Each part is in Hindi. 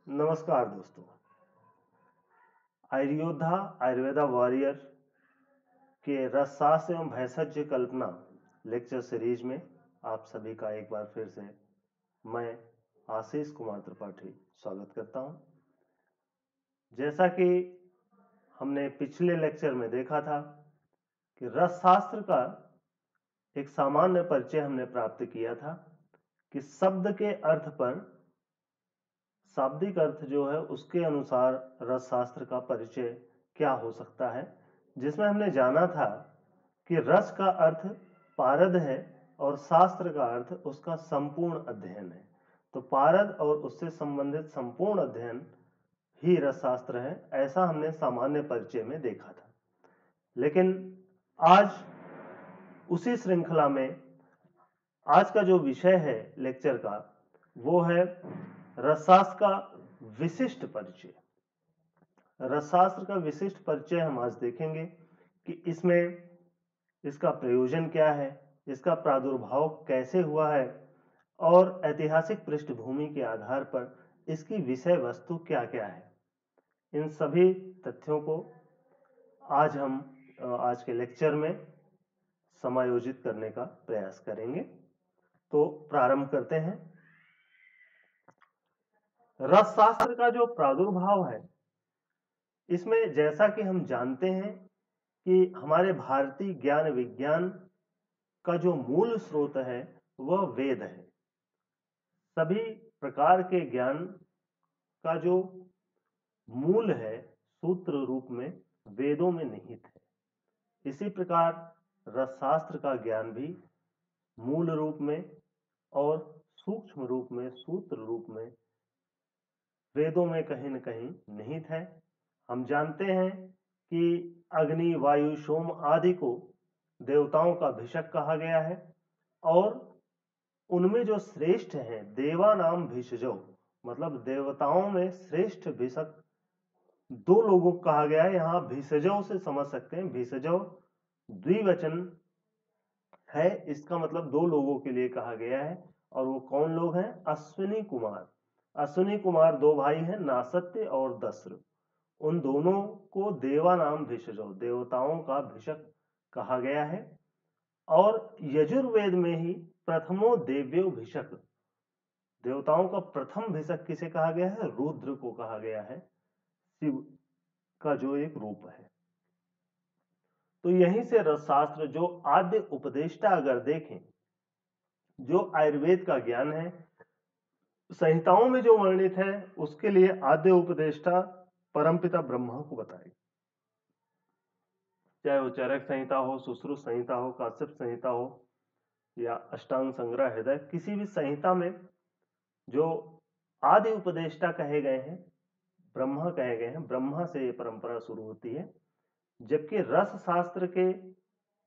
नमस्कार दोस्तों। आयुर्योद्धा आयुर्वेदा वॉरियर के रसशास्त्र एवं भैषज कल्पना लेक्चर सीरीज में आप सभी का एक बार फिर से मैं आशीष कुमार त्रिपाठी स्वागत करता हूं। जैसा कि हमने पिछले लेक्चर में देखा था कि रसशास्त्र का एक सामान्य परिचय हमने प्राप्त किया था कि शब्द के अर्थ पर शाब्दिक अर्थ जो है उसके अनुसार रसशास्त्र का परिचय क्या हो सकता है, जिसमें हमने जाना था कि रस का अर्थ पारद है और शास्त्र का अर्थ उसका संपूर्ण अध्ययन है। तो पारद और उससे संबंधित संपूर्ण अध्ययन ही रसशास्त्र है, ऐसा हमने सामान्य परिचय में देखा था। लेकिन आज उसी श्रृंखला में आज का जो विषय है लेक्चर का वो है रसशास्त्र का विशिष्ट परिचय। रसशास्त्र का विशिष्ट परिचय हम आज देखेंगे कि इसमें इसका प्रयोजन क्या है, इसका प्रादुर्भाव कैसे हुआ है और ऐतिहासिक पृष्ठभूमि के आधार पर इसकी विषय वस्तु क्या क्या है। इन सभी तथ्यों को आज हम आज के लेक्चर में समायोजित करने का प्रयास करेंगे। तो प्रारंभ करते हैं। रसशास्त्र का जो प्रादुर्भाव है, इसमें जैसा कि हम जानते हैं कि हमारे भारतीय ज्ञान विज्ञान का जो मूल स्रोत है वह वेद है। सभी प्रकार के ज्ञान का जो मूल है सूत्र रूप में वेदों में निहित है। इसी प्रकार रसशास्त्र का ज्ञान भी मूल रूप में और सूक्ष्म रूप में सूत्र रूप में वेदों में कहीं न कहीं निहित है। हम जानते हैं कि अग्नि वायु सोम आदि को देवताओं का भिषक कहा गया है और उनमें जो श्रेष्ठ हैं देवा नाम भिषजो, मतलब देवताओं में श्रेष्ठ भिषक दो लोगों को कहा गया है। यहाँ भिषजो से समझ सकते हैं, भिषजो द्विवचन है, इसका मतलब दो लोगों के लिए कहा गया है। और वो कौन लोग हैं? अश्विनी कुमार। अश्विनी कुमार दो भाई हैं, नासत्य और दस्र। उन दोनों को देवा नाम भिषजो, देवताओं का भिषक कहा गया है। और यजुर्वेद में ही प्रथमो देव्यो भिषक, देवताओं का प्रथम भिषक किसे कहा गया है? रुद्र को कहा गया है, शिव का जो एक रूप है। तो यहीं से रसशास्त्र जो आद्य उपदेष्टा अगर देखें, जो आयुर्वेद का ज्ञान है, संहिताओं में जो वर्णित है उसके लिए आद्य उपदेष्टा परमपिता ब्रह्मा को बताएगी। चाहे वो चरक संहिता हो, सुश्रुत संहिता हो, काश्यप संहिता हो या अष्टांग संग्रह हृदय, किसी भी संहिता में जो आदि उपदेष्टा कहे गए हैं, ब्रह्मा कहे गए हैं, ब्रह्मा से ये परंपरा शुरू होती है। जबकि रस शास्त्र के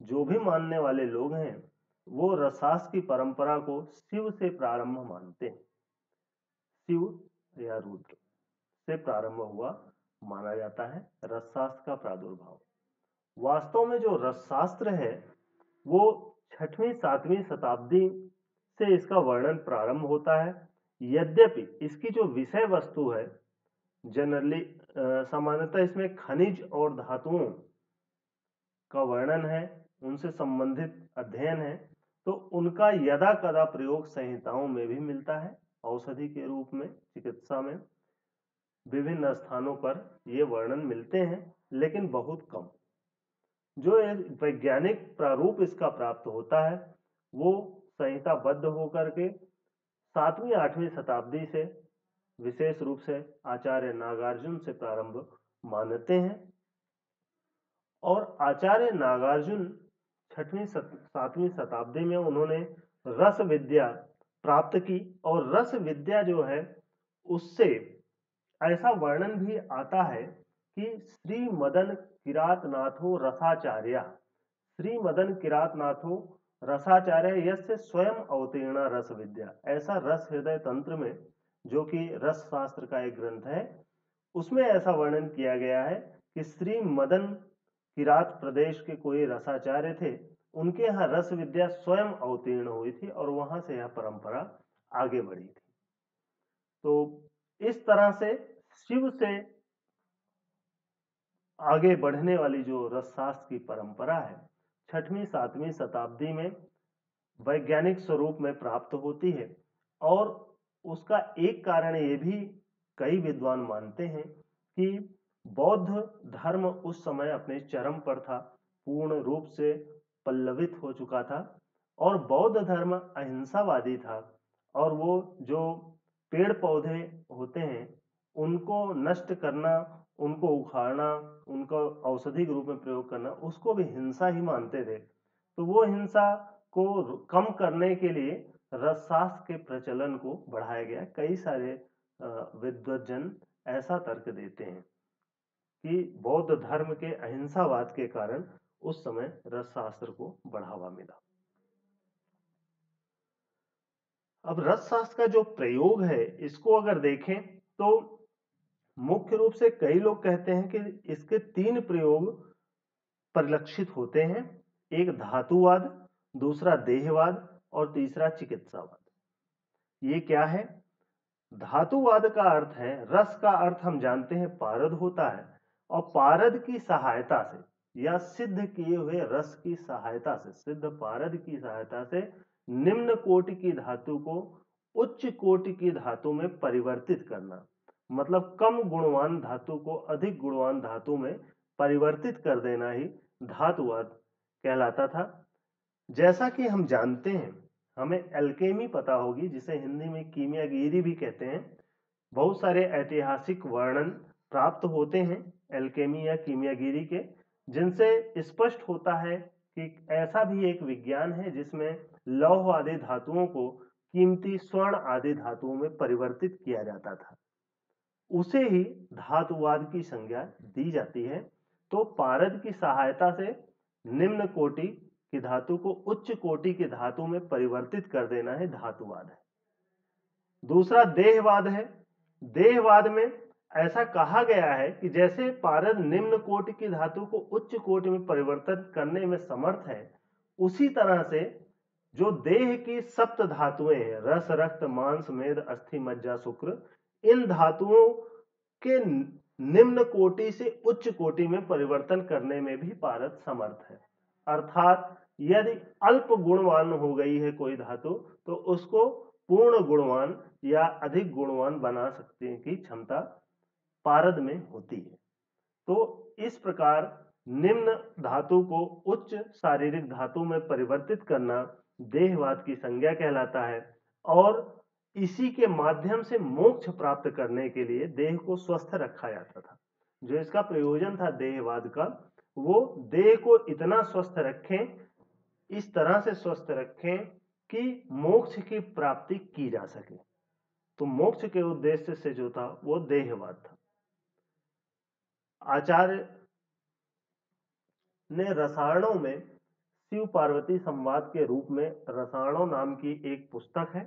जो भी मानने वाले लोग हैं वो रसशास्त्र की परंपरा को शिव से प्रारंभ मानते हैं। शिव या रुद्र से प्रारंभ हुआ माना जाता है रसशास्त्र का प्रादुर्भाव। वास्तव में जो रसशास्त्र है वो 6वीं 7वीं शताब्दी से इसका वर्णन प्रारंभ होता है। यद्यपि इसकी जो विषय वस्तु है जनरली सामान्यतः इसमें खनिज और धातुओं का वर्णन है, उनसे संबंधित अध्ययन है, तो उनका यदा कदा प्रयोग संहिताओं में भी मिलता है। औषधि के रूप में चिकित्सा में विभिन्न स्थानों पर ये वर्णन मिलते हैं, लेकिन बहुत कम। जो एक वैज्ञानिक प्रारूप इसका प्राप्त होता है वो संहिताबद्ध होकर के 7वीं 8वीं शताब्दी से विशेष रूप से आचार्य नागार्जुन से प्रारंभ मानते हैं। और आचार्य नागार्जुन 6वीं 7वीं शताब्दी में उन्होंने रस विद्या प्राप्त की और रस विद्या जो है उससे ऐसा वर्णन भी आता है कि श्री मदन किरातनाथो रसाचार्य, श्री मदन किरातनाथो रसाचार्य यस्य स्वयं अवतीर्णा रस विद्या, ऐसा रस हृदय तंत्र में जो कि रस शास्त्र का एक ग्रंथ है उसमें ऐसा वर्णन किया गया है कि श्री मदन किरात प्रदेश के कोई रसाचार्य थे, उनके यहाँ रस विद्या स्वयं अवतीर्ण हुई थी और वहां से यह परंपरा आगे बढ़ी थी। तो इस तरह से शिव से आगे बढ़ने वाली जो रसशास्त्र की परंपरा है 6वीं-7वीं शताब्दी में वैज्ञानिक स्वरूप में प्राप्त होती है। और उसका एक कारण ये भी कई विद्वान मानते हैं कि बौद्ध धर्म उस समय अपने चरम पर था, पूर्ण रूप से पल्लवित हो चुका था और बौद्ध धर्म अहिंसावादी था। और वो जो पेड़ पौधे होते हैं उनको नष्ट करना, उनको उखाड़ना, उनको औषधि के रूप में प्रयोग करना, उसको भी हिंसा ही मानते थे। तो वो हिंसा को कम करने के लिए रसशास्त्र के प्रचलन को बढ़ाया गया। कई सारे विद्वज्जन ऐसा तर्क देते हैं कि बौद्ध धर्म के अहिंसावाद के कारण उस समय रसशास्त्र को बढ़ावा मिला। अब रसशास्त्र का जो प्रयोग है इसको अगर देखें तो मुख्य रूप से कई लोग कहते हैं कि इसके 3 प्रयोग परिलक्षित होते हैं। एक धातुवाद, दूसरा देहवाद और तीसरा चिकित्सावाद। ये क्या है? धातुवाद का अर्थ है, रस का अर्थ हम जानते हैं पारद होता है, और पारद की सहायता से या सिद्ध किए हुए रस की सहायता से, सिद्ध पारद की सहायता से निम्न कोटि की धातु को उच्च कोटि की धातु में परिवर्तित करना, मतलब कम गुणवान धातु को अधिक गुणवान धातु में परिवर्तित कर देना ही धातुवाद कहलाता था। जैसा कि हम जानते हैं, हमें एल्केमी पता होगी, जिसे हिंदी में कीमियागिरी भी कहते हैं। बहुत सारे ऐतिहासिक वर्णन प्राप्त होते हैं एल्केमी या कीमियागिरी के, जिनसे स्पष्ट होता है कि ऐसा भी एक विज्ञान है जिसमें लौह आदि धातुओं को कीमती स्वर्ण आदि धातुओं में परिवर्तित किया जाता था। उसे ही धातुवाद की संज्ञा दी जाती है। तो पारद की सहायता से निम्न कोटि की धातु को उच्च कोटि की धातु में परिवर्तित कर देना है धातुवाद है। दूसरा देहवाद है। देहवाद में ऐसा कहा गया है कि जैसे पारद निम्न कोटि की धातु को उच्च कोटि में परिवर्तित करने में समर्थ है, उसी तरह से जो देह की सप्त धातुएं हैं, रस रक्त मांस मेद अस्थि मज्जा शुक्र, इन धातुओं के निम्न कोटि से उच्च कोटि में परिवर्तन करने में भी पारद समर्थ है। अर्थात यदि अल्प गुणवान हो गई है कोई धातु तो उसको पूर्ण गुणवान या अधिक गुणवान बना सकने की क्षमता पारद में होती है। तो इस प्रकार निम्न धातु को उच्च शारीरिक धातु में परिवर्तित करना देहवाद की संज्ञा कहलाता है। और इसी के माध्यम से मोक्ष प्राप्त करने के लिए देह को स्वस्थ रखा जाता था। जो इसका प्रयोजन था देहवाद का, वो देह को इतना स्वस्थ रखें, इस तरह से स्वस्थ रखें कि मोक्ष की प्राप्ति की जा सके। तो मोक्ष के उद्देश्य से जो था वो देहवाद था। आचार्य ने रसायनों में शिव पार्वती संवाद के रूप में रसायनों नाम की एक पुस्तक है,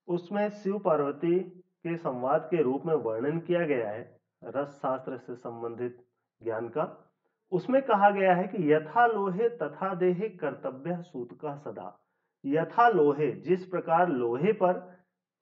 उसमें शिव पार्वती के संवाद के रूप में वर्णन किया गया है रस शास्त्र से संबंधित ज्ञान का। उसमें कहा गया है कि यथा लोहे तथा देहे कर्तव्य सूतक सदा। यथा लोहे, जिस प्रकार लोहे पर,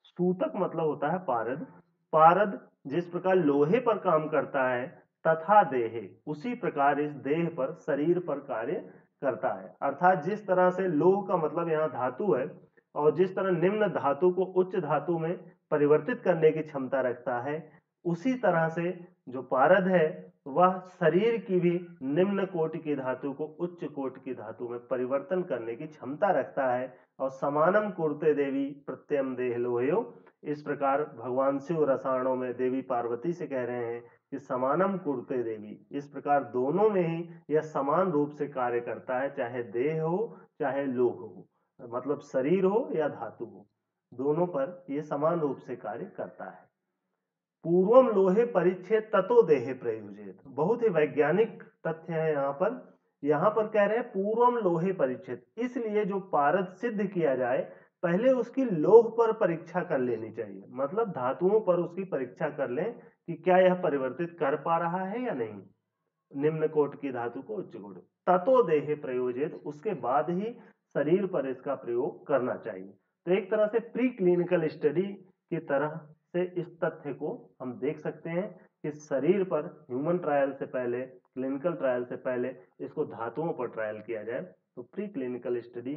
सूतक मतलब होता है पारद, पारद जिस प्रकार लोहे पर काम करता है, तथा देहे, उसी प्रकार इस देह पर, शरीर पर कार्य करता है। अर्थात जिस तरह से लोह का मतलब यहाँ धातु है, और जिस तरह निम्न धातु को उच्च धातु में परिवर्तित करने की क्षमता रखता है, उसी तरह से जो पारद है वह शरीर की भी निम्न कोटि की धातु को उच्च कोटि की धातु में परिवर्तन करने की क्षमता रखता है। और समानम कुरुते देवी प्रत्यम देह लोहयो, इस प्रकार भगवान शिव रसायनों में देवी पार्वती से कह रहे हैं कि समानम कुरुते देवी, इस प्रकार दोनों में ही यह समान रूप से कार्य करता है, चाहे देह हो चाहे लोह हो, मतलब शरीर हो या धातु हो, दोनों पर यह समान रूप से कार्य करता है। पूर्वम लोहे परिच्छेद ततो देहे प्रयोजित, बहुत ही वैज्ञानिक तथ्य है यहाँ पर कह रहे हैं पूर्वम लोहे परिच्छेद, इसलिए जो पारद सिद्ध किया जाए पहले उसकी लोह पर परीक्षा कर लेनी चाहिए, मतलब धातुओं पर उसकी परीक्षा कर लें कि क्या यह परिवर्तित कर पा रहा है या नहीं, निम्न कोट की धातु को उच्च कोट, ततो देहे प्रयोजित, उसके बाद ही शरीर पर इसका प्रयोग करना चाहिए। तो एक तरह से प्री क्लिनिकल स्टडी की तरह से इस तथ्य को हम देख सकते हैं कि शरीर पर ह्यूमन ट्रायल से पहले, क्लिनिकल ट्रायल से पहले इसको धातुओं पर ट्रायल किया जाए। तो प्री क्लिनिकल स्टडी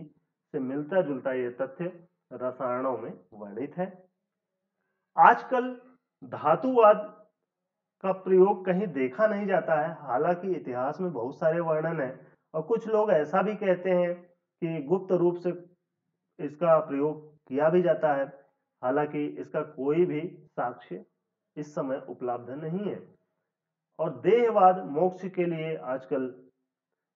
से मिलता जुलता यह तथ्य रसायनों में वर्णित है। आजकल धातुवाद का प्रयोग कहीं देखा नहीं जाता है, हालांकि इतिहास में बहुत सारे वर्णन है और कुछ लोग ऐसा भी कहते हैं कि गुप्त रूप से इसका प्रयोग किया भी जाता है, हालांकि इसका कोई भी साक्ष्य इस समय उपलब्ध नहीं है। और देहवाद मोक्ष के लिए आजकल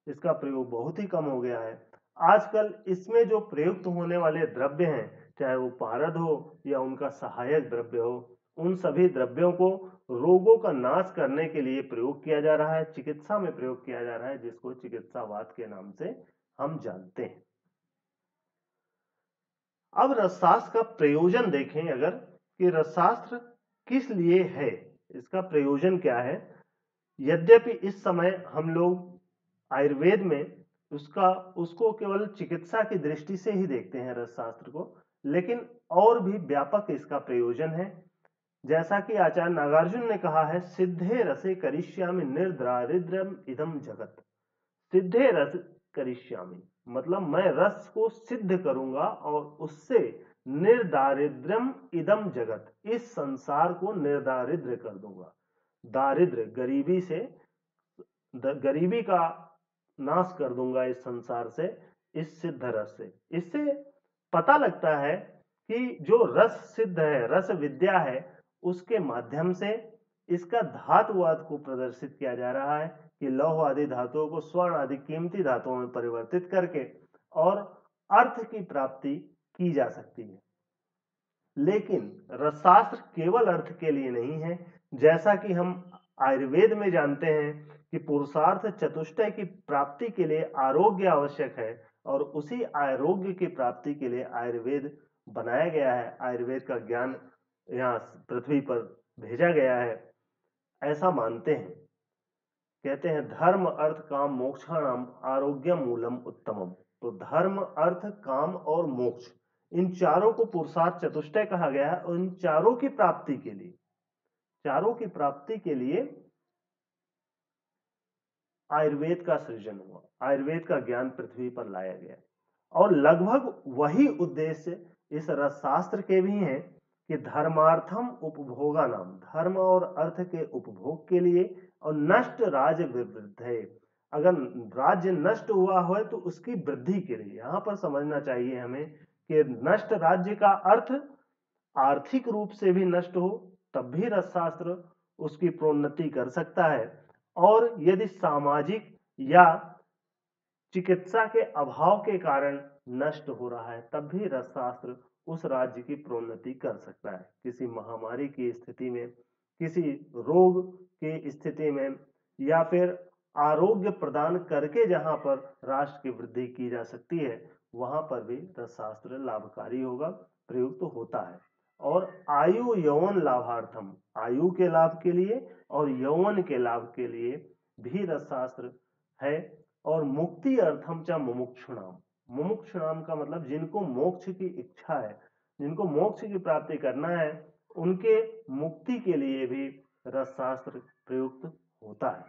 इसका प्रयोग बहुत ही कम हो गया है। आजकल इसमें जो प्रयुक्त होने वाले द्रव्य हैं, चाहे वो पारद हो या उनका सहायक द्रव्य हो, उन सभी द्रव्यों को रोगों का नाश करने के लिए प्रयोग किया जा रहा है, चिकित्सा में प्रयोग किया जा रहा है, जिसको चिकित्सावाद के नाम से हम जानते हैं। अब रसशास्त्र का प्रयोजन देखें अगर, कि रसशास्त्र किस लिए है, इसका प्रयोजन क्या है। यद्यपि इस समय हम लोग आयुर्वेद में उसको केवल चिकित्सा की दृष्टि से ही देखते हैं रसशास्त्र को, लेकिन और भी व्यापक इसका प्रयोजन है। जैसा कि आचार्य नागार्जुन ने कहा है, सिद्धे रसे करिष्यामि निर्दारिद्र्यम इदम जगत। सिद्धे रस करिष्यामि मतलब मैं रस को सिद्ध करूंगा और उससे निर्दारिद्र्यम इदम जगत, इस संसार को निर्दारिद्र कर दूंगा। दारिद्र गरीबी से, गरीबी का नाश कर दूंगा इस संसार से, इस सिद्ध रस से। इससे पता लगता है कि जो रस सिद्ध है, रस विद्या है, उसके माध्यम से इसका धातुवाद को प्रदर्शित किया जा रहा है कि लौह आदि धातुओं को स्वर्ण आदि कीमती धातुओं में परिवर्तित करके और अर्थ की प्राप्ति की जा सकती है। लेकिन रसशास्त्र केवल अर्थ के लिए नहीं है। जैसा कि हम आयुर्वेद में जानते हैं कि पुरुषार्थ चतुष्टय की प्राप्ति के लिए आरोग्य आवश्यक है, और उसी आरोग्य की प्राप्ति के लिए आयुर्वेद बनाया गया है, आयुर्वेद का ज्ञान यहाँ पृथ्वी पर भेजा गया है, ऐसा मानते हैं। कहते हैं धर्म अर्थ काम मोक्षाणाम आरोग्यम मूलम उत्तमम। तो धर्म अर्थ काम और मोक्ष, इन चारों को पुरुषार्थ चतुष्टय कहा गया है, और इन चारों की प्राप्ति के लिए, चारों की प्राप्ति के लिए आयुर्वेद का सृजन हुआ, आयुर्वेद का ज्ञान पृथ्वी पर लाया गया। और लगभग वही उद्देश्य इस रसशास्त्र के भी हैं कि धर्मार्थम उपभोगा नाम, धर्म और अर्थ के उपभोग के लिए, और नष्ट राज्य वृद्धि, अगर राज्य नष्ट हुआ हो तो उसकी वृद्धि के लिए। यहां पर समझना चाहिए हमें कि नष्ट राज्य का अर्थ आर्थिक रूप से भी नष्ट हो तब भी रसशास्त्र उसकी प्रोन्नति कर सकता है, और यदि सामाजिक या चिकित्सा के अभाव के कारण नष्ट हो रहा है तब भी रसशास्त्र उस राज्य की प्रोन्नति कर सकता है। किसी महामारी की स्थिति में, किसी रोग की स्थिति में, या फिर आरोग्य प्रदान करके जहां पर राष्ट्र की वृद्धि की जा सकती है, वहां पर भी रसशास्त्र लाभकारी होगा, प्रयुक्त होता है। और आयु यौवन लाभार्थम, आयु के लाभ के लिए और यौवन के लाभ के लिए भी रसशास्त्र है। और मुक्ति अर्थम च मुमुक्षुणाम, मुमुक्षुणाम का मतलब जिनको मोक्ष की इच्छा है, जिनको मोक्ष की प्राप्ति करना है, उनके मुक्ति के लिए भी रसशास्त्र प्रयुक्त होता है।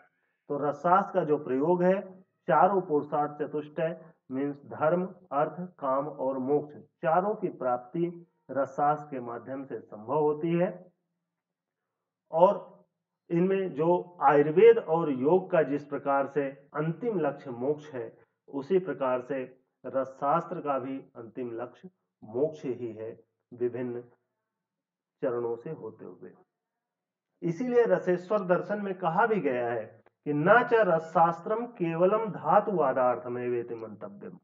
तो रसशास्त्र का जो प्रयोग है, चारों पुरुषार्थ चतुष्टय मीन्स धर्म अर्थ काम और मोक्ष, चारों की प्राप्ति रसशास्त्र के माध्यम से संभव होती है। और इनमें जो आयुर्वेद और योग का जिस प्रकार से अंतिम लक्ष्य मोक्ष है, उसी प्रकार से रसशास्त्र का भी अंतिम लक्ष्य मोक्ष ही है, विभिन्न चरणों से होते हुए। इसीलिए रसेश्वर दर्शन में कहा भी गया है कि न च रसशास्त्रम केवलम धातुवादार्थमेवेति मंतव्यम,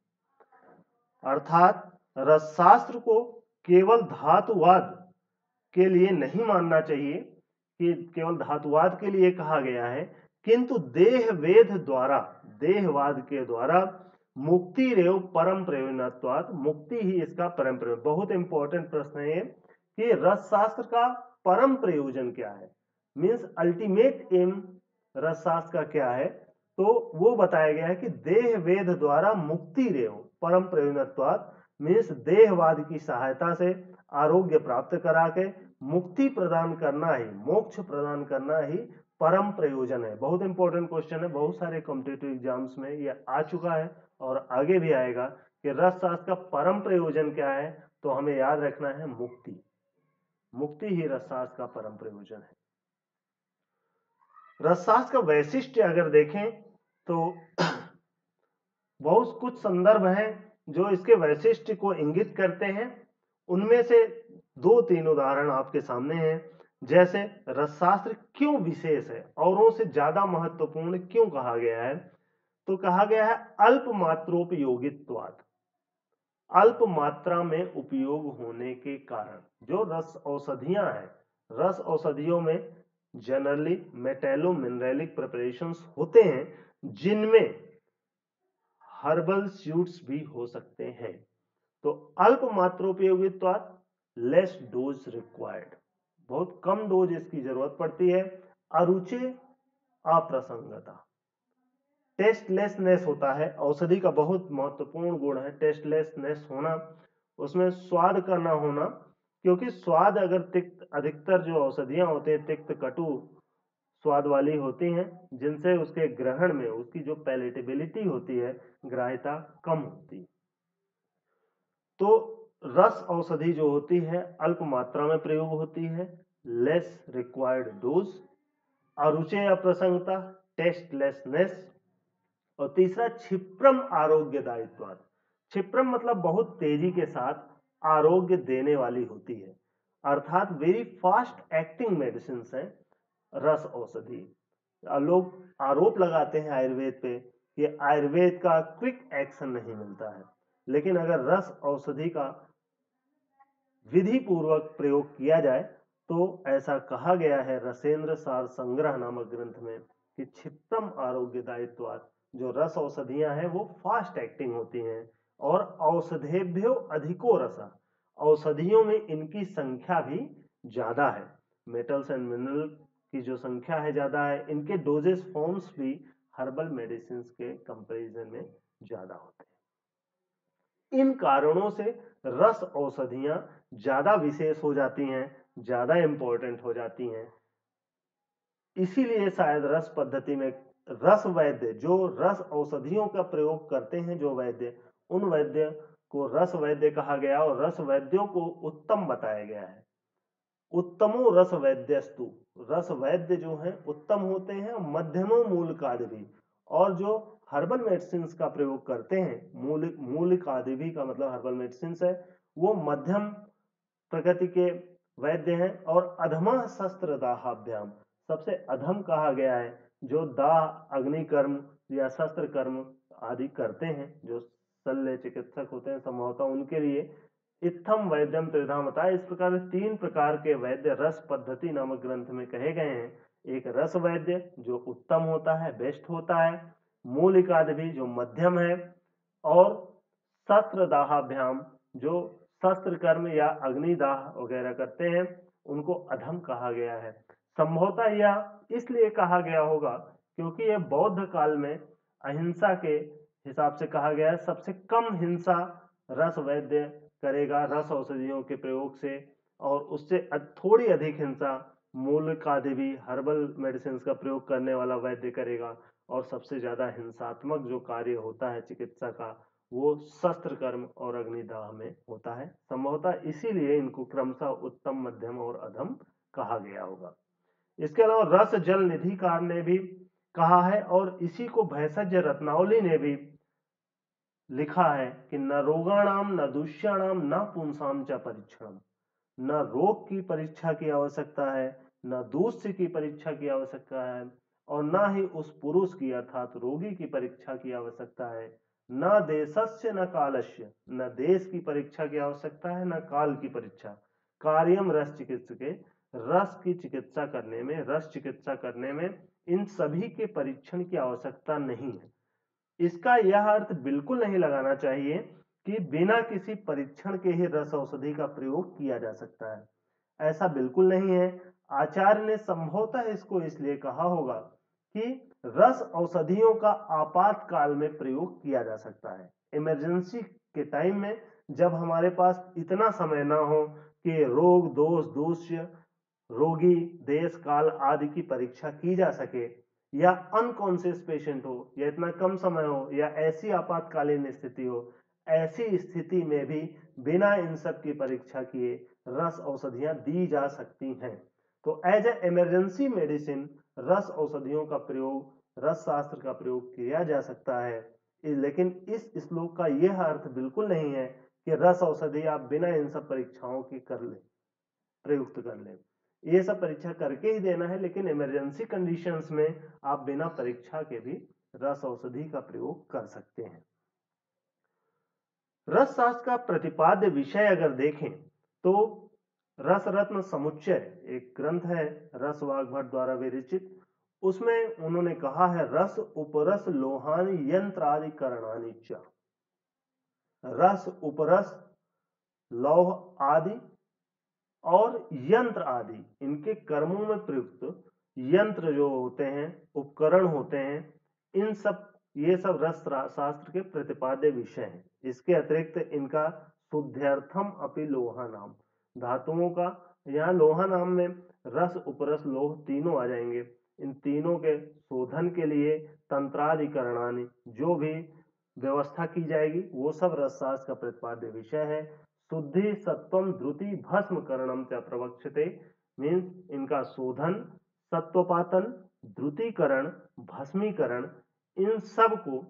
अर्थात रसशास्त्र को केवल धातुवाद के लिए नहीं मानना चाहिए कि केवल धातुवाद के लिए कहा गया है, किंतु देह वेद द्वारा, देहवाद के द्वारा मुक्ति रेव परम प्रयोजनत्वात्, मुक्ति ही इसका परम प्रयोजन। बहुत इंपॉर्टेंट प्रश्न है ये कि रसशास्त्र का परम प्रयोजन क्या है, मीन्स अल्टीमेट एम रसशास्त्र का क्या है। तो वो बताया गया है कि देह वेद द्वारा मुक्ति रेव परम प्रयोजनत्वात्, मीन्स देहवाद की सहायता से आरोग्य प्राप्त करा के मुक्ति प्रदान करना ही, मोक्ष प्रदान करना ही परम प्रयोजन है। बहुत इंपॉर्टेंट क्वेश्चन है, बहुत सारे कॉम्पिटिटिव एग्जाम्स में ये आ चुका है और आगे भी आएगा कि रसशास्त्र का परम प्रयोजन क्या है। तो हमें याद रखना है मुक्ति, मुक्ति ही रसशास्त्र का परम प्रयोजन है। रसशास्त्र का वैशिष्ट्य अगर देखें तो बहुत कुछ संदर्भ हैं जो इसके वैशिष्ट्य को इंगित करते हैं। उनमें से 2-3 उदाहरण आपके सामने हैं। जैसे रसशास्त्र क्यों विशेष है, औरों से ज्यादा महत्वपूर्ण क्यों कहा गया है, तो कहा गया है अल्प मात्रोपयोगित्वात्, अल्प मात्रा में उपयोग होने के कारण। जो रस औषधियां हैं, रस औषधियों में जनरली मेटेलो मिनरलिक प्रिपरेशंस होते हैं जिनमें हर्बल स्यूट्स भी हो सकते हैं। तो अल्प मात्रोपयोगित्वात्, लेस डोज रिक्वायर्ड, बहुत कम डोज इसकी जरूरत पड़ती है। अरुचे अप्रसंगता, टेस्टलेसनेस होता है, औषधि का बहुत महत्वपूर्ण गुण है टेस्टलेसनेस होना, उसमें स्वाद का ना होना, क्योंकि स्वाद अगर तिक्त, अधिकतर जो औषधियां होते हैं तिक्त कटु स्वाद वाली होती हैं, जिनसे उसके ग्रहण में उसकी जो पैलेटेबिलिटी होती है, ग्राह्यता कम होती है। तो रस औषधि जो होती है अल्प मात्रा में प्रयोग होती है, लेस रिक्वायर्ड डोज, अरुचे अप्रसंगता, टेस्टलेसनेस, और तीसरा क्षिप्रम आरोग्यदायित्व। क्षिप्रम मतलब बहुत तेजी के साथ आरोग्य देने वाली होती है, अर्थात वेरी फास्ट एक्टिंग मेडिसिन है रस औषधि। लोग आरोप लगाते हैं आयुर्वेद पे कि आयुर्वेद का क्विक एक्शन नहीं मिलता है, लेकिन अगर रस औषधि का विधि पूर्वक प्रयोग किया जाए तो ऐसा कहा गया है रसेंद्र सार संग्रह नामक ग्रंथ में कि क्षिप्रम आरोग्यदायित्वात्, जो रस औषधियां हैं वो फास्ट एक्टिंग होती हैं, और औषधेभ्यो अधिको रस, औषधियों में इनकी संख्या भी ज्यादा है, मेटल्स एंड मिनरल की जो संख्या है ज्यादा है, इनके डोजेस फॉर्म्स भी हर्बल मेडिसिन के कंपैरिजन में ज्यादा होते हैं। इन कारणों से रस औषधियां ज्यादा विशेष हो जाती हैं, ज्यादा इंपॉर्टेंट हो जाती हैं। इसीलिए शायद रस पद्धति में रस वैद्य, जो रस औषधियों का प्रयोग करते हैं जो वैद्य, उन वैद्य को रस वैद्य कहा गया और रस वैद्यों को उत्तम बताया गया है। उत्तमो रस वैद्यस्तु, रस वैद्य जो हैं उत्तम होते हैं, मध्यमो मूलकादिभी, और जो हर्बल मेडिसिन का प्रयोग करते हैं, मूलकादिभी का मतलब हर्बल मेडिसिन है, वो मध्यम प्रकृति के वैद्य हैं। और अधमा शस्त्र दाहाभ्याम, सबसे अधम कहा गया है जो दाह, अग्नि कर्म या शस्त्र कर्म आदि करते हैं, जो शल्य चिकित्सक होते हैं संभवतः उनके लिए इत्थम वैद्यम त्रिधाम होता है। इस प्रकार 3 प्रकार के वैद्य रस पद्धति नामक ग्रंथ में कहे गए हैं। एक रस वैद्य जो उत्तम होता है, बेस्ट होता है, मूलिकादि जो मध्यम है, और शस्त्र दाहाभ्याम जो शस्त्र कर्म या अग्निदाह वगैरह करते हैं, उनको अधम कहा गया है। संभवतः यह इसलिए कहा गया होगा क्योंकि यह बौद्ध काल में अहिंसा के हिसाब से कहा गया है। सबसे कम हिंसा रस वैद्य करेगा रस औषधियों के प्रयोग से, और उससे थोड़ी अधिक हिंसा मूलकादिवी हर्बल मेडिसिन का प्रयोग करने वाला वैद्य करेगा, और सबसे ज्यादा हिंसात्मक जो कार्य होता है चिकित्सा का वो शस्त्र कर्म और अग्निदाह में होता है। संभवतः इसीलिए इनको क्रमशः उत्तम, मध्यम और अधम कहा गया होगा। इसके अलावा रस जल निधिकार ने भी कहा है, और इसी को भैषज रत्नावली ने भी लिखा है कि न रोगाणाम न दुष्याणाम न पुंसाम च परीक्षणम, न रोग की परीक्षा की आवश्यकता है, न दूष्य की परीक्षा की आवश्यकता है, और न ही उस पुरुष की अर्थात रोगी की परीक्षा की आवश्यकता है। न देशस्य न कालस्य, न देश की परीक्षा की आवश्यकता है, न काल की परीक्षा। कार्यम रस चिकित्सके, रस की चिकित्सा करने में, रस चिकित्सा करने में इन सभी के परीक्षण की आवश्यकता नहीं है। इसका यह अर्थ बिल्कुल नहीं लगाना चाहिए कि बिना किसी परीक्षण के ही रस औषधि का प्रयोग किया जा सकता है, ऐसा बिल्कुल नहीं है। आचार्य ने संभवतः इसको इसलिए कहा होगा कि रस औषधियों का आपातकाल में प्रयोग किया जा सकता है, इमरजेंसी के टाइम में, जब हमारे पास इतना समय ना हो कि रोग, दोष, दूष्य, रोगी, देश, काल आदि की परीक्षा की जा सके, या अनकॉन्शियस पेशेंट हो, या इतना कम समय हो, या ऐसी आपातकालीन स्थिति हो, ऐसी स्थिति में भी बिना इन सब की परीक्षा किए रस औषधियां दी जा सकती हैं। तो एज ए इमरजेंसी मेडिसिन रस औषधियों का प्रयोग, रस शास्त्र का प्रयोग किया जा सकता है। लेकिन इस श्लोक का यह अर्थ बिल्कुल नहीं है कि रस औषधि आप बिना इन सब परीक्षाओं के कर ले, प्रयुक्त कर ले। ये सब परीक्षा करके ही देना है, लेकिन इमरजेंसी कंडीशंस में आप बिना परीक्षा के भी रस औषधि का प्रयोग कर सकते हैं। रस शास्त्र का प्रतिपाद्य विषय अगर देखें तो रस रत्न समुच्चय एक ग्रंथ है रस वाग्भट द्वारा विरचित, उसमें उन्होंने कहा है रस उपरस लोहानी यंत्रादि करणानि च। रस उपरस लौह आदि और यंत्र आदि इनके कर्मों में प्रयुक्त यंत्र जो होते हैं, उपकरण होते हैं, इन सब, ये सब रस शास्त्र के प्रतिपाद्य विषय हैं। इसके अतिरिक्त इनका शुद्ध्यर्थम अपि लोहा नाम, धातुओं का, यहाँ लोहा नाम में रस उपरस लोह तीनों आ जाएंगे। इन तीनों के शोधन के लिए तंत्राधिकरणानि जो भी व्यवस्था की जाएगी वो सब रस शास्त्र का प्रतिपाद्य विषय है। शुद्धि सत्वम द्रुति भस्म करणम च प्रवक्षते, मीन्स इनका शोधन, सत्वपातन, द्रुतीकरण, भस्मीकरण, इन सब को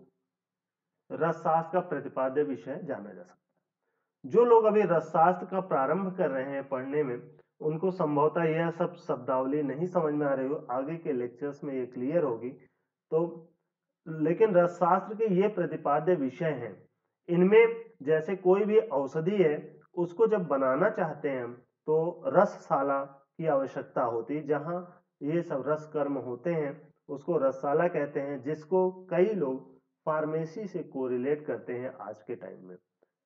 रसशास्त्र का प्रतिपाद्य विषय जाना जा सकता है। जो लोग अभी रसशास्त्र का प्रारंभ कर रहे हैं पढ़ने में, उनको संभवतः यह सब शब्दावली नहीं समझ में आ रही हो, आगे के लेक्चर्स में ये क्लियर होगी। तो लेकिन रसशास्त्र के ये प्रतिपाद्य विषय हैं, इनमें जैसे कोई भी औषधि है उसको जब बनाना चाहते हैं हम, तो रसशाला की आवश्यकता होती है, जहां ये सब रस कर्म होते हैं उसको रसशाला कहते हैं, जिसको कई लोग फार्मेसी से कोरिलेट करते हैं आज के टाइम में।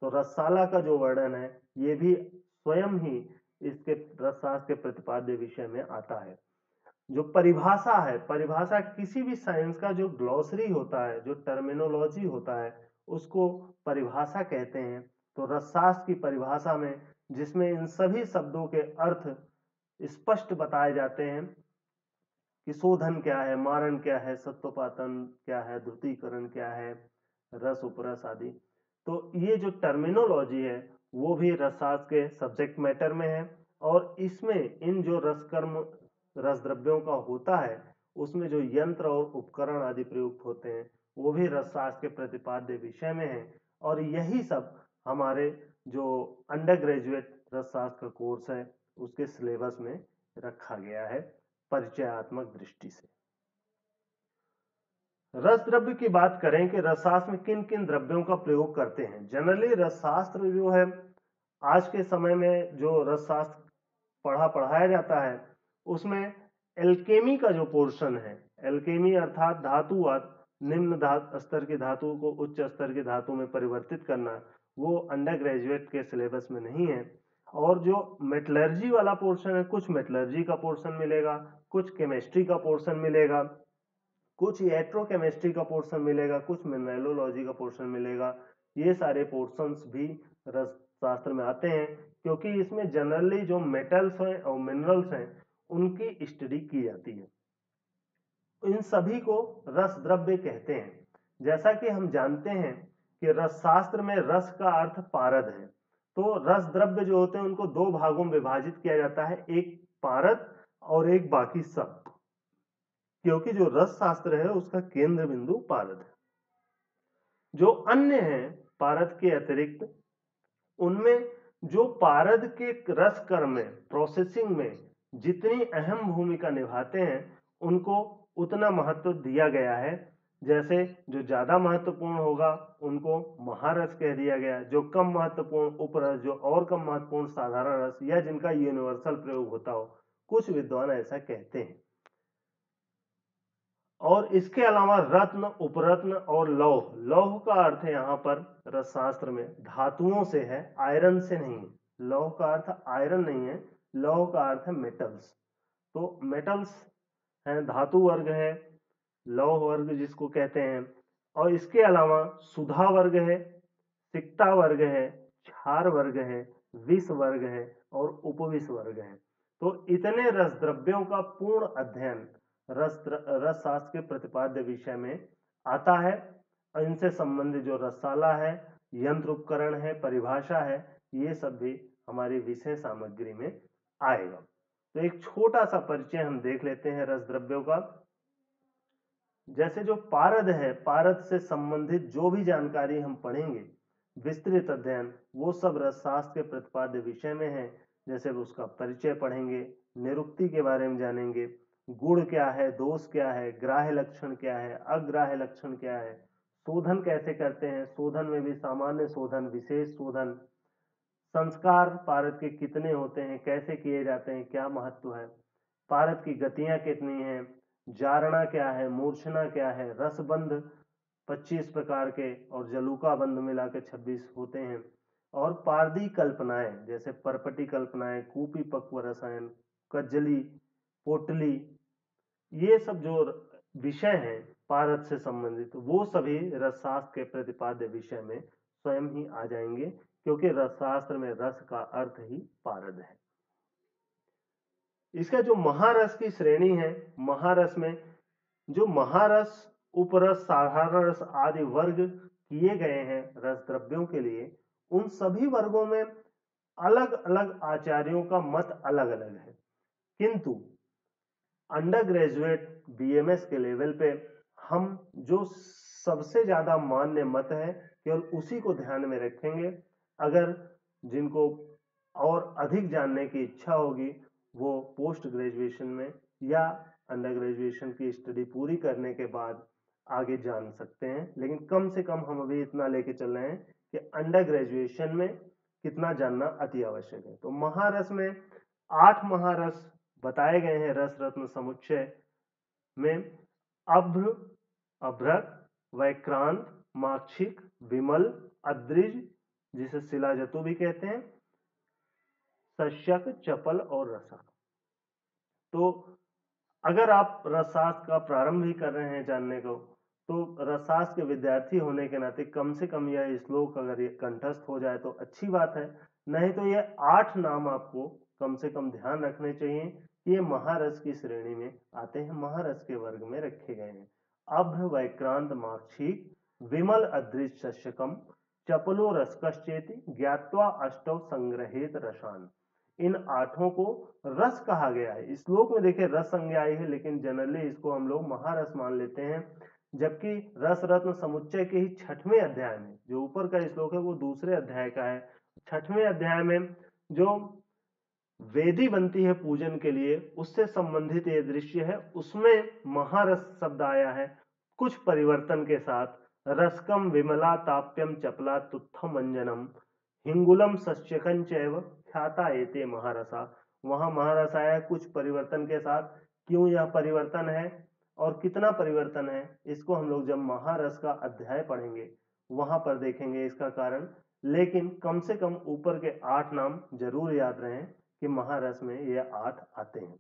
तो रसशाला का जो वर्णन है ये भी स्वयं ही इसके रसशास्त्र के प्रतिपाद्य विषय में आता है। जो परिभाषा है, परिभाषा किसी भी साइंस का जो ग्लॉसरी होता है, जो टर्मिनोलॉजी होता है, उसको परिभाषा कहते हैं। तो रसशास्त्र की परिभाषा में, जिसमें इन सभी शब्दों के अर्थ स्पष्ट बताए जाते हैं कि शोधन क्या है, मारण क्या है, सत्वपातन क्या है, द्रुतीकरण क्या है, रस उपरस आदि, तो ये जो टर्मिनोलॉजी है वो भी रसशास्त्र के सब्जेक्ट मैटर में है। और इसमें इन जो रसकर्म रस द्रव्यों का होता है, उसमें जो यंत्र और उपकरण आदि प्रयुक्त होते हैं वो भी रसशास्त्र के प्रतिपाद्य विषय में है। और यही सब हमारे जो अंडर ग्रेजुएट रसशास्त्र का कोर्स है उसके सिलेबस में रखा गया है परिचयात्मक दृष्टि से। रस द्रव्य की बात करें कि रसशास्त्र में किन किन द्रव्यों का प्रयोग करते हैं। जनरली रसशास्त्र जो है आज के समय में जो रसशास्त्र पढ़ाया जाता है उसमें एल्केमी का जो पोर्शन है, एल्केमी अर्थात धातुवाद, निम्न स्तर की धातु को उच्च स्तर की धातु में परिवर्तित करना, वो अंडर ग्रेजुएट के सिलेबस में नहीं है। और जो मेटलर्जी वाला पोर्शन है, कुछ मेटलर्जी का पोर्शन मिलेगा, कुछ केमिस्ट्री का पोर्शन मिलेगा, कुछ इलेक्ट्रोकेमिस्ट्री का पोर्शन मिलेगा, कुछ मिनरलोलॉजी का पोर्शन मिलेगा। ये सारे पोर्शंस भी रस शास्त्र में आते हैं, क्योंकि इसमें जनरली जो मेटल्स हैं और मिनरल्स हैं उनकी स्टडी की जाती है। इन सभी को रस द्रव्य कहते हैं। जैसा कि हम जानते हैं कि रस शास्त्र में रस का अर्थ पारद है, तो रस द्रव्य जो होते हैं उनको दो भागों में विभाजित किया जाता है, एक पारद और एक बाकी सब, क्योंकि जो रस शास्त्र है उसका केंद्र बिंदु पारद है। जो अन्य हैं पारद के अतिरिक्त, उनमें जो पारद के रस कर्म में, प्रोसेसिंग में जितनी अहम भूमिका निभाते हैं उनको उतना महत्व दिया गया है। जैसे जो ज्यादा महत्वपूर्ण होगा उनको महारस कह दिया गया, जो कम महत्वपूर्ण उपरस, जो और कम महत्वपूर्ण साधारण रस, या जिनका यूनिवर्सल प्रयोग होता हो, कुछ विद्वान ऐसा कहते हैं। और इसके अलावा रत्न, उपरत्न और लौह, लौह का अर्थ है यहाँ पर रसशास्त्र में धातुओं से है, आयरन से नहीं है। लौह का अर्थ आयरन नहीं है, लौह का अर्थ है मेटल्स। तो मेटल्स हैं, धातु वर्ग है, लौह वर्ग जिसको कहते हैं। और इसके अलावा सुधा वर्ग है, सिक्ता वर्ग है, क्षार वर्ग है, विष वर्ग है और उपविष वर्ग है। तो इतने रस द्रव्यों का पूर्ण अध्ययन रस शास्त्र के प्रतिपाद्य विषय में आता है। इनसे संबंधित जो रसाला है, यंत्र उपकरण है, परिभाषा है, ये सब भी हमारी विषय सामग्री में आएगा। तो एक छोटा सा परिचय हम देख लेते हैं रस द्रव्यों का। जैसे जो पारद है, पारद से संबंधित जो भी जानकारी हम पढ़ेंगे, विस्तृत अध्ययन, वो सब रसशास्त्र के प्रतिपाद्य विषय में है। जैसे उसका परिचय पढ़ेंगे, निरुक्ति के बारे में जानेंगे, गुण क्या है, दोष क्या है, ग्राह्य लक्षण क्या है, अग्राह्य लक्षण क्या है, शोधन कैसे करते हैं, शोधन में भी सामान्य शोधन, विशेष शोधन, संस्कार पारद के कितने होते हैं, कैसे किए जाते हैं, क्या महत्व है, पारद की गतियां कितनी हैं, जारणा क्या है, मूर्छना क्या है, रसबंध 25 प्रकार के और जलूका बंध मिला के 26 होते हैं, और पारदी कल्पनाएं जैसे परपटी कल्पनाएं, कूपी पक्व रसायन, कज्जली, पोटली, ये सब जो विषय हैं पारद से संबंधित, वो सभी रसशास्त्र के प्रतिपाद्य विषय में स्वयं ही आ जाएंगे, क्योंकि रसशास्त्र में रस का अर्थ ही पारद है। इसका जो महारस की श्रेणी है, महारस में जो महारस, उपरस, साधारण रस आदि वर्ग किए गए हैं रस द्रव्यों के लिए, उन सभी वर्गों में अलग अलग आचार्यों का मत अलग अलग है। किंतु अंडर ग्रेजुएट बीएमएस के लेवल पे हम जो सबसे ज्यादा मान्य मत है केवल उसी को ध्यान में रखेंगे। अगर जिनको और अधिक जानने की इच्छा होगी वो पोस्ट ग्रेजुएशन में या अंडर ग्रेजुएशन की स्टडी पूरी करने के बाद आगे जान सकते हैं, लेकिन कम से कम हम अभी इतना लेके चल रहे हैं कि अंडर ग्रेजुएशन में कितना जानना अति आवश्यक है। तो महारस में 8 महारस बताए गए हैं रस रत्न समुच्चय में। अभ्र, अभ्रक, वैक्रांत, माक्षिक, विमल, अद्रिज जिसे शिलाजतु भी कहते हैं, शस्यक, चपल और रसक। तो अगर आप रसशास्त्र का प्रारंभ ही कर रहे हैं जानने को, तो रसशास्त्र के विद्यार्थी होने के नाते कम से कम यह श्लोक अगर ये कंठस्थ हो जाए तो अच्छी बात है। नहीं तो ये 8 नाम आपको कम से कम ध्यान रखने चाहिए कि ये महारस की श्रेणी में आते हैं, महारस के वर्ग में रखे गए हैं। अभ्र, वैक्रांत, माक्षिक, विमल, अद्रिज, शस्यकम, चपलो रसकश्चेति ज्ञात्वा अष्टौ संग्रहेत रसान। इन 8 को रस कहा गया है। इस श्लोक में देखिए रस संज्ञा आई है, लेकिन जनरली इसको हम लोग महारस मान लेते हैं, जबकि रस रत्न समुच्चय के ही 6वें अध्याय में, जो ऊपर का श्लोक है वो दूसरे अध्याय का है, 6वें अध्याय में जो वेदी बनती है पूजन के लिए, उससे संबंधित ये दृश्य है, उसमें महारस शब्द आया है कुछ परिवर्तन के साथ। रसकम विमला ताप्यम चपला तुत्थम अंजनम हिंगुलम सस्यकं चैव ख्याता एते महारसा। वहां महारस आया है कुछ परिवर्तन के साथ। क्यों यह परिवर्तन है और कितना परिवर्तन है, इसको हम लोग जब महारस का अध्याय पढ़ेंगे वहां पर देखेंगे इसका कारण। लेकिन कम से कम ऊपर के 8 नाम जरूर याद रहें कि महारस में ये 8 आते हैं।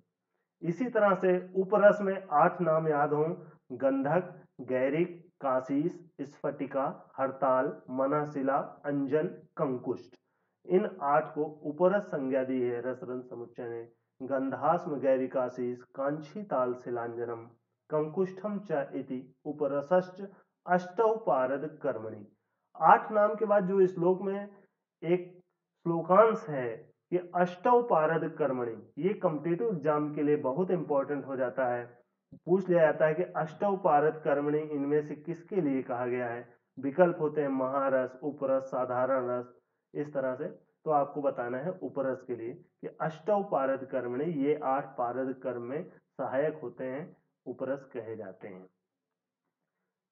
इसी तरह से उपरस में 8 नाम याद हों: गंधक, गैरिक, काशीस, स्फटिका, हरताल, मनःशिला, अंजन, कंकुष्ट। इन 8 को उपरस संज्ञा दी है रसरन समुच्चय ने। गंधास्म गैरिकाशीस कांची ताल शिलांजनम कंकुष्ठम च इति उपरसश्च अष्टौ पारद कर्मणि। 8 नाम के बाद जो श्लोक में एक श्लोकांश है कि अष्टौ पारद कर्मणि, ये कॉम्पिटिटिव एग्जाम के लिए बहुत इंपॉर्टेंट हो जाता है। पूछ लिया जाता है कि अष्टौ पारद कर्मणि इनमें से किसके लिए कहा गया है। विकल्प होते हैं महारस, उपरस, साधारण रस, इस तरह से। तो आपको बताना है उपरस के लिए कि अष्टौ पारद कर्मणि, ये 8 पारद कर्म में सहायक होते हैं, उपरस कहे जाते हैं।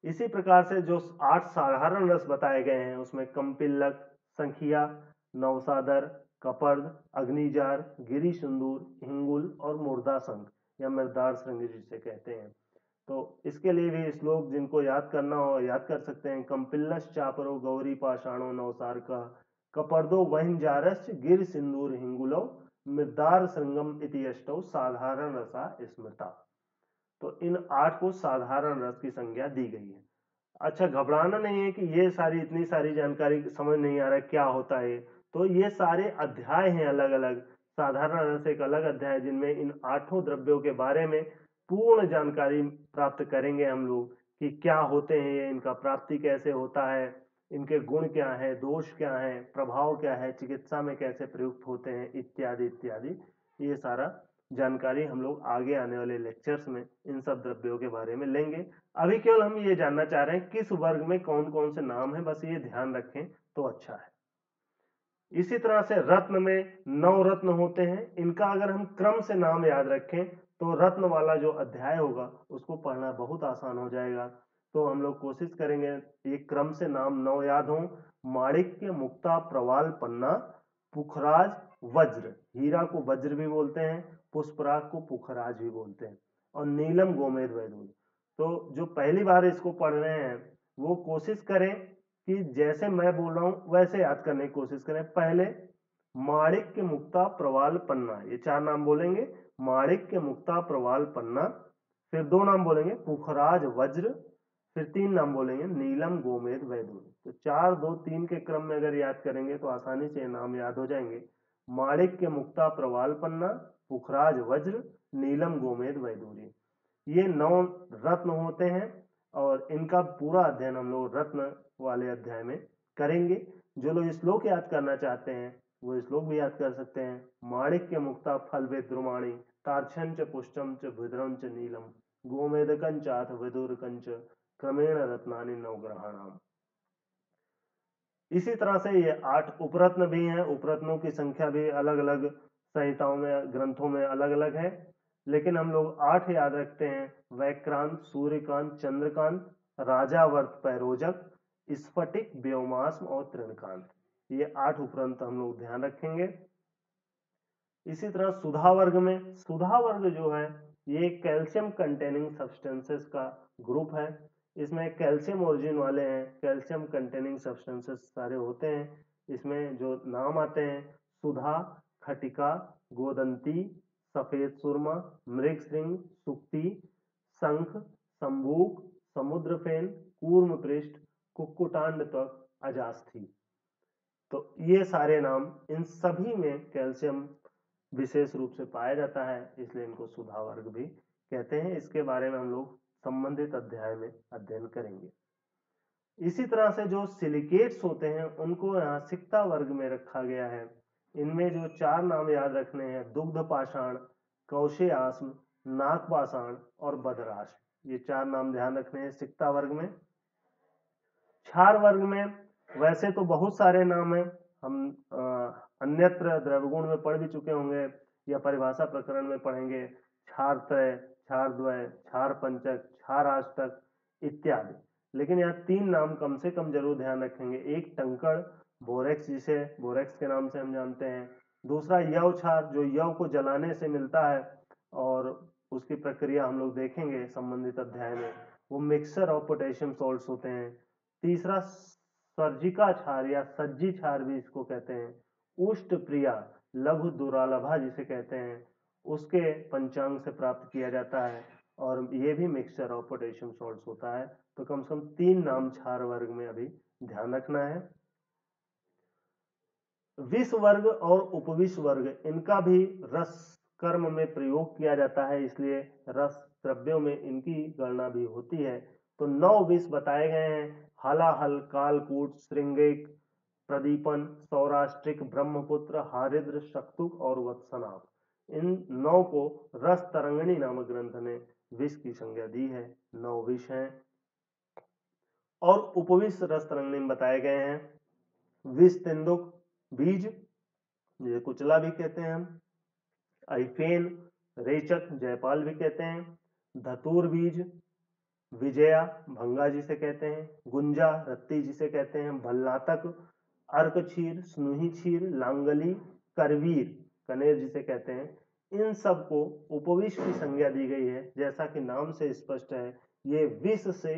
इसी प्रकार से जो 8 साधारण रस बताए गए हैं उसमें कंपिल्लक, संखिया, नवसादर, कपर्द, अग्निजार, गिरी सिंदूर, हिंगुल और मुर्दा शंख या मृदार श्रृंग जिसे कहते हैं। तो इसके लिए भी श्लोक जिनको याद करना हो याद कर सकते हैं। कंपिल्लस चापरो गौरी पाषाणो नवसार का कपर्दो वहिंजारश्च गिर सिंदूर हिंगुलो मृदार श्रृंगम इति अष्टौ साधारण रसा स्मृता। तो इन 8 को साधारण रस की संज्ञा दी गई है। अच्छा, घबराना नहीं है कि ये सारी इतनी सारी जानकारी समझ नहीं आ रहा है क्या होता है, तो ये सारे अध्याय हैं अलग अलग, साधारण रस एक अलग अध्याय जिनमें इन 8 द्रव्यों के बारे में पूर्ण जानकारी प्राप्त करेंगे हम लोग कि क्या होते हैं ये, इनका प्राप्ति कैसे होता है, इनके गुण क्या है, दोष क्या है, प्रभाव क्या है, चिकित्सा में कैसे प्रयुक्त होते हैं, इत्यादि इत्यादि। ये सारा जानकारी हम लोग आगे आने वाले लेक्चर्स में इन सब द्रव्यों के बारे में लेंगे। अभी केवल हम ये जानना चाह रहे हैं किस वर्ग में कौन कौन से नाम है, बस ये ध्यान रखें तो अच्छा है। इसी तरह से रत्न में 9 रत्न होते हैं, इनका अगर हम क्रम से नाम याद रखें तो रत्न वाला जो अध्याय होगा उसको पढ़ना बहुत आसान हो जाएगा। तो हम लोग कोशिश करेंगे ये क्रम से नाम 9 याद हों। माणिक्य, मुक्ता, प्रवाल, पन्ना, पुखराज, वज्र, हीरा को वज्र भी बोलते हैं, पुष्पराग को पुखराज भी बोलते हैं, और नीलम, गोमेद, वैदूर्य। तो जो पहली बार इसको पढ़ रहे हैं वो कोशिश करें कि जैसे मैं बोल रहा हूं वैसे याद करने की कोशिश करें। पहले माणिक्य, मुक्ता, प्रवाल, पन्ना, ये 4 नाम बोलेंगे। माणिक्य, मुक्ता, प्रवाल, पन्ना, फिर 2 नाम बोलेंगे पुखराज, वज्र, फिर 3 नाम बोलेंगे नीलम, गोमेद, वैदूर्य। तो 4 2 3 के क्रम में अगर याद करेंगे तो आसानी से नाम याद हो जाएंगे। माणिक्य, मुक्ता, प्रवाल, पन्ना, पुखराज, वज्र, नीलम, गोमेद, वैदूर्य, ये 9 रत्न होते हैं और इनका पूरा अध्ययन हम लोग रत्न वाले अध्याय में करेंगे। जो लोग श्लोक याद करना चाहते हैं वो श्लोक भी याद कर सकते हैं। माणिक्य, मुक्ता, फल द्रुमाणी, तार्क्षं च पुष्टम च भद्रं च नीलम, गोमेदकं चाथ वैदूर्यकं च, क्रमेण रत्नानि नवग्रहाणाम। इसी तरह से ये 8 उपरत्न भी हैं। उपरत्नों की संख्या भी अलग अलग संहिताओं में, ग्रंथों में अलग अलग है, लेकिन हम लोग 8 याद रखते हैं। वैक्रांत, सूर्यकांत, चंद्रकांत, राजावर्त, पैरोजक, स्फटिक, व्योमास्म और तृणकांत, ये 8 उपरंत हम लोग ध्यान रखेंगे। इसी तरह सुधा वर्ग में, सुधा वर्ग जो है ये कैल्शियम कंटेनिंग सब्सटेंसेस का ग्रुप है। इसमें कैल्शियम ओरिजिन वाले हैं, कैल्शियम कंटेनिंग सब्सटेंसेस सारे होते हैं। इसमें जो नाम आते हैं सुधा, खटिका, गोदंती, सफेद सुरमा, मृगश्रृंग, सुक्ति, शंख, संबूक, समुद्रफेन, कूर्म पृष्ठ, कुक्कुटांड त्वक, अजास्थी। तो ये सारे नाम, इन सभी में कैल्शियम विशेष रूप से पाया जाता है, इसलिए इनको सुधा वर्ग भी कहते हैं। इसके बारे में हम लोग संबंधित अध्याय में अध्ययन करेंगे। इसी तरह से जो सिलिकेट्स होते हैं उनको यहाँ सिक्ता वर्ग में रखा गया है। इनमें जो 4 नाम याद रखने हैं, दुग्ध पाषाण, कौशेयास्म, नाग पाषाण और बदराश, ये 4 नाम ध्यान रखने हैं सिक्ता वर्ग में। क्षार वर्ग में वैसे तो बहुत सारे नाम हैं, हम अन्यत्र द्रव्यगुण में पढ़ भी चुके होंगे या परिभाषा प्रकरण में पढ़ेंगे, क्षार त्रय, क्षार द्वय, क्षार पंचक, क्षार अष्टक इत्यादि। लेकिन यहाँ 3 नाम कम से कम जरूर ध्यान रखेंगे। एक टंकड़, बोरेक्स, जिसे बोरेक्स के नाम से हम जानते हैं। दूसरा यव क्षार, जो यव को जलाने से मिलता है और उसकी प्रक्रिया हम लोग देखेंगे संबंधित अध्याय में, वो मिक्सचर ऑफ पोटेशियम सॉल्ट्स होते हैं। तीसरा सर्जिका क्षार या सज्जी क्षार भी इसको कहते हैं। उष्ट प्रिया, लघु दुरालभा जिसे कहते हैं, उसके पंचांग से प्राप्त किया जाता है और ये भी मिक्सचर ऑफ पोटेशियम सॉल्ट्स होता है। तो कम से कम 3 नाम क्षार वर्ग में अभी ध्यान रखना है। विष वर्ग और उपविष वर्ग, इनका भी रस कर्म में प्रयोग किया जाता है, इसलिए रस द्रव्यों में इनकी गणना भी होती है। तो 9 विष बताए गए हैं, हलाहल, कालकूट, श्रृंगिक, प्रदीपन, सौराष्ट्रिक, ब्रह्मपुत्र, हारिद्र, शक्तुक और वत्सनाभ। इन 9 को रस तरंगिणी नामक ग्रंथ ने विष की संज्ञा दी है। 9 विष हैं और उपविष रस तरंगिणी में बताए गए हैं। विष तेंदुक, बीज, ये कुचला भी कहते हैं हम, आइफेन, रेचक, जयपाल भी कहते हैं, धतूर बीज, विजया, भंगा जिसे कहते हैं, गुंजा, रत्ती जिसे कहते हैं, भल्लातक, अर्कक्षीर, स्नुही क्षीर, लांगली, करवीर, कनेर जिसे कहते हैं, इन सब को उपविष की संज्ञा दी गई है। जैसा कि नाम से स्पष्ट है, ये विष से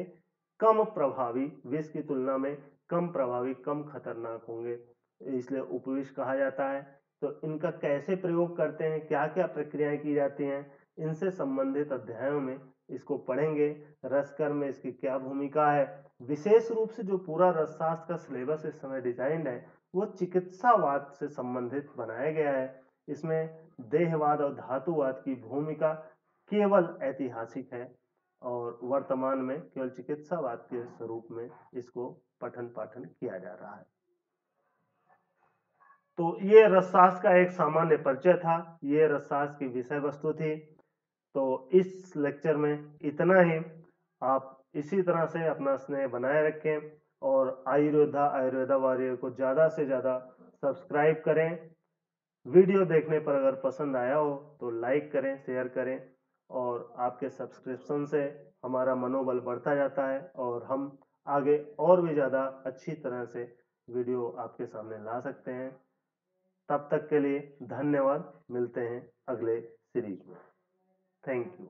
कम प्रभावी, विष की तुलना में कम प्रभावी, कम खतरनाक होंगे, इसलिए उपविष कहा जाता है। तो इनका कैसे प्रयोग करते हैं, क्या क्या प्रक्रियाएं की जाती हैं, इनसे संबंधित अध्यायों में इसको पढ़ेंगे। रसकर्म में इसकी क्या भूमिका है, विशेष रूप से जो पूरा रसशास्त्र का सिलेबस इस समय डिजाइंड है वो चिकित्सावाद से संबंधित बनाया गया है। इसमें देहवाद और धातुवाद की भूमिका केवल ऐतिहासिक है और वर्तमान में केवल चिकित्सावाद के स्वरूप में इसको पठन पाठन किया जा रहा है। तो ये रसशास्त्र का एक सामान्य परिचय था, ये रसशास्त्र की विषय वस्तु थी। तो इस लेक्चर में इतना ही। आप इसी तरह से अपना स्नेह बनाए रखें और आयुर्वेदा वॉरियर को ज़्यादा से ज़्यादा सब्सक्राइब करें। वीडियो देखने पर अगर पसंद आया हो तो लाइक करें, शेयर करें और आपके सब्सक्रिप्शन से हमारा मनोबल बढ़ता जाता है और हम आगे और भी ज़्यादा अच्छी तरह से वीडियो आपके सामने ला सकते हैं। तब तक के लिए धन्यवाद। मिलते हैं अगले सीरीज में। Thank you.